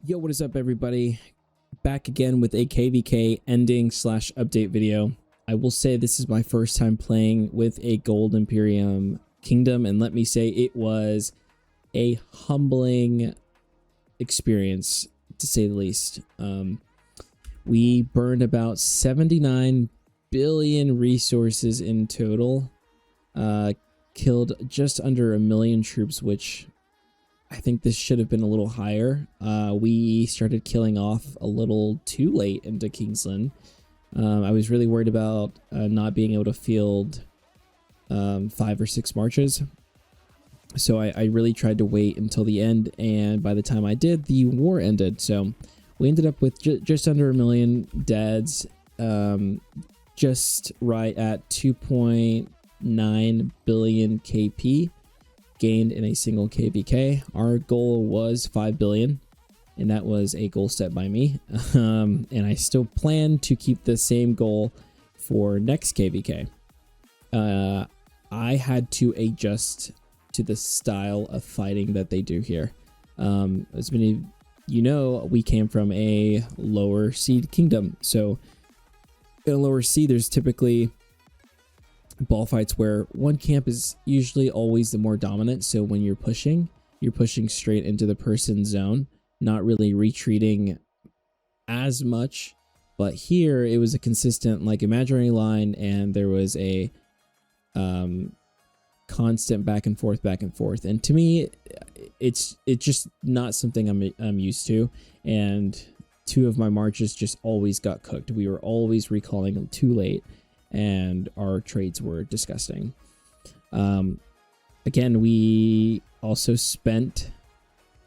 Yo, what is up, everybody? Back again with a KVK ending / update video. I will say this is my first time playing with a Gold Imperium Kingdom, and let me say it was a humbling experience, to say the least. We burned about 79 billion resources in total, killed just under 1 million troops, which I think this should have been a little higher. We started killing off a little too late into Kingsland. I was really worried about not being able to field 5 or 6 marches. So I really tried to wait until the end, and by the time I did, the war ended. So we ended up with just under 1 million deads, just right at 2.9 billion KP gained in a single KVK. Our goal was 5 billion, and that was a goal set by me. And I still plan to keep the same goal for next KVK. I had to adjust to the style of fighting that they do here. As many of you know, we came from a lower seed kingdom. So in a lower seed, there's typically ball fights where one camp is usually always the more dominant. So when you're pushing straight into the person's zone, not really retreating as much. But here it was a consistent like imaginary line, and there was a constant back and forth. And to me, it's just not something I'm used to. And 2 of my marches just always got cooked. We were always recalling them too late, and our trades were disgusting. Again, we also spent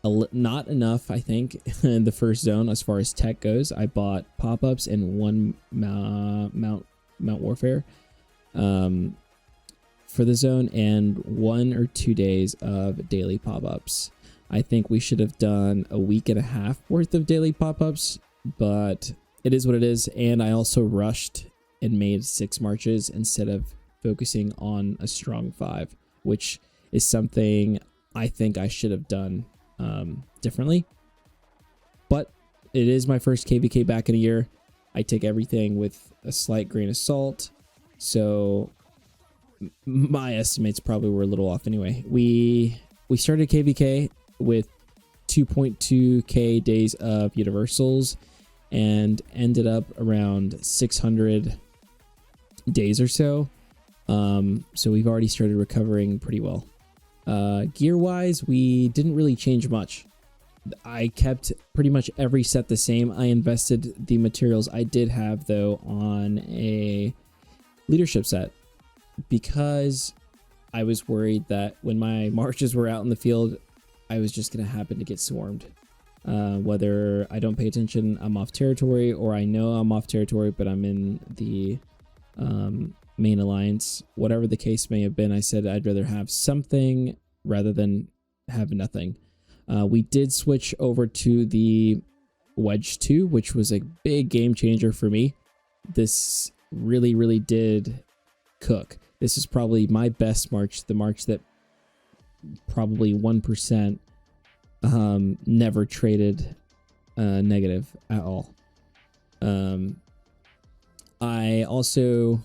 not enough, I think, in the first zone as far as tech goes. I bought pop-ups and 1 mount warfare for the zone, and 1 or 2 days of daily pop-ups. I think we should have done a week and a half worth of daily pop-ups, but it is what it is. And I also rushed and made 6 marches instead of focusing on a strong 5, which is something I think I should have done differently. But it is my first KVK back in a year. I take everything with a slight grain of salt, so my estimates probably were a little off anyway. We started KVK with 2.2k days of universals and ended up around 600 days or so. So we've already started recovering pretty well. Gear wise, we didn't really change much. I kept pretty much every set the same. I invested the materials I did have though on a leadership set, because I was worried that when my marches were out in the field, I was just going to happen to get swarmed. Whether I don't pay attention, I'm off territory, or I know I'm off territory, but I'm in the main alliance. Whatever the case may have been, I said I'd rather have something rather than have nothing. We did switch over to the Wedge 2, which was a big game changer for me. This really did cook. This is probably my best march, the march that probably 1% never traded negative at all. I also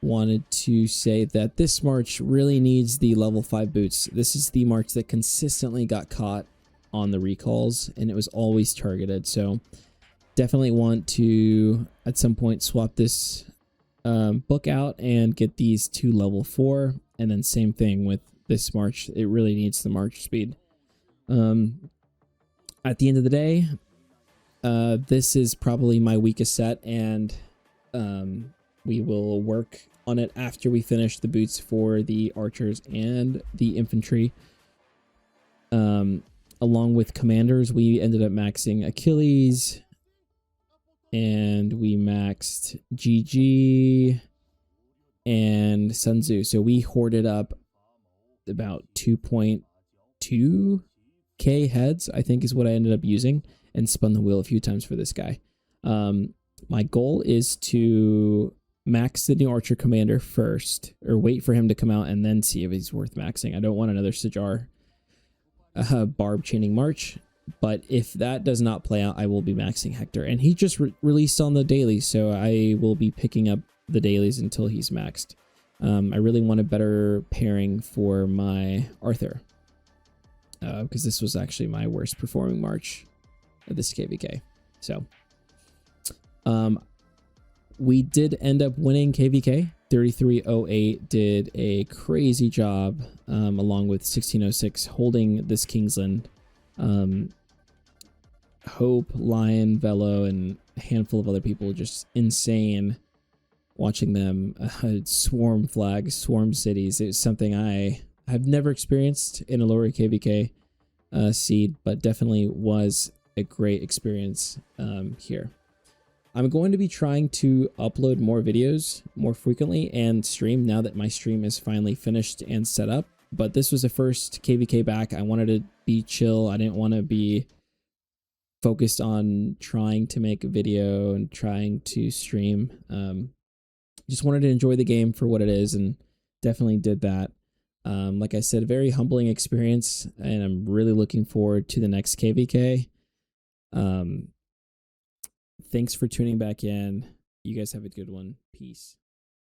wanted to say that this march really needs the level 5 boots. This is the march that consistently got caught on the recalls, and it was always targeted. So definitely want to at some point swap this book out and get these to level 4, and then same thing with this march. It really needs the march speed. At the end of the day, this is probably my weakest set, and we will work on it after we finish the boots for the archers and the infantry. Along with commanders, we ended up maxing Achilles, and we maxed GG and Sun Tzu. So we hoarded up about 2.2k heads, I think is what I ended up using, and spun the wheel a few times for this guy. My goal is to max the new archer commander first, or wait for him to come out and then see if he's worth maxing. I don't want another Sajar barb chaining march. But if that does not play out, I will be maxing Hector. And he just released on the daily, so I will be picking up the dailies until he's maxed. I really want a better pairing for my Arthur, because this was actually my worst performing March of this KVK. So we did end up winning KVK. 3308 did a crazy job, along with 1606 holding this Kingsland. Hope, Lion, Velo, and a handful of other people just insane watching them swarm flags, swarm cities. It's something I have never experienced in a lower KVK seed, but definitely was a great experience here. I'm going to be trying to upload more videos more frequently and stream now that my stream is finally finished and set up. But this was the first KVK back. I wanted to be chill. I didn't want to be focused on trying to make a video and trying to stream. Just wanted to enjoy the game for what it is, and definitely did that. Like I said, a very humbling experience, and I'm really looking forward to the next KVK. Thanks for tuning back in. You guys have a good one. Peace.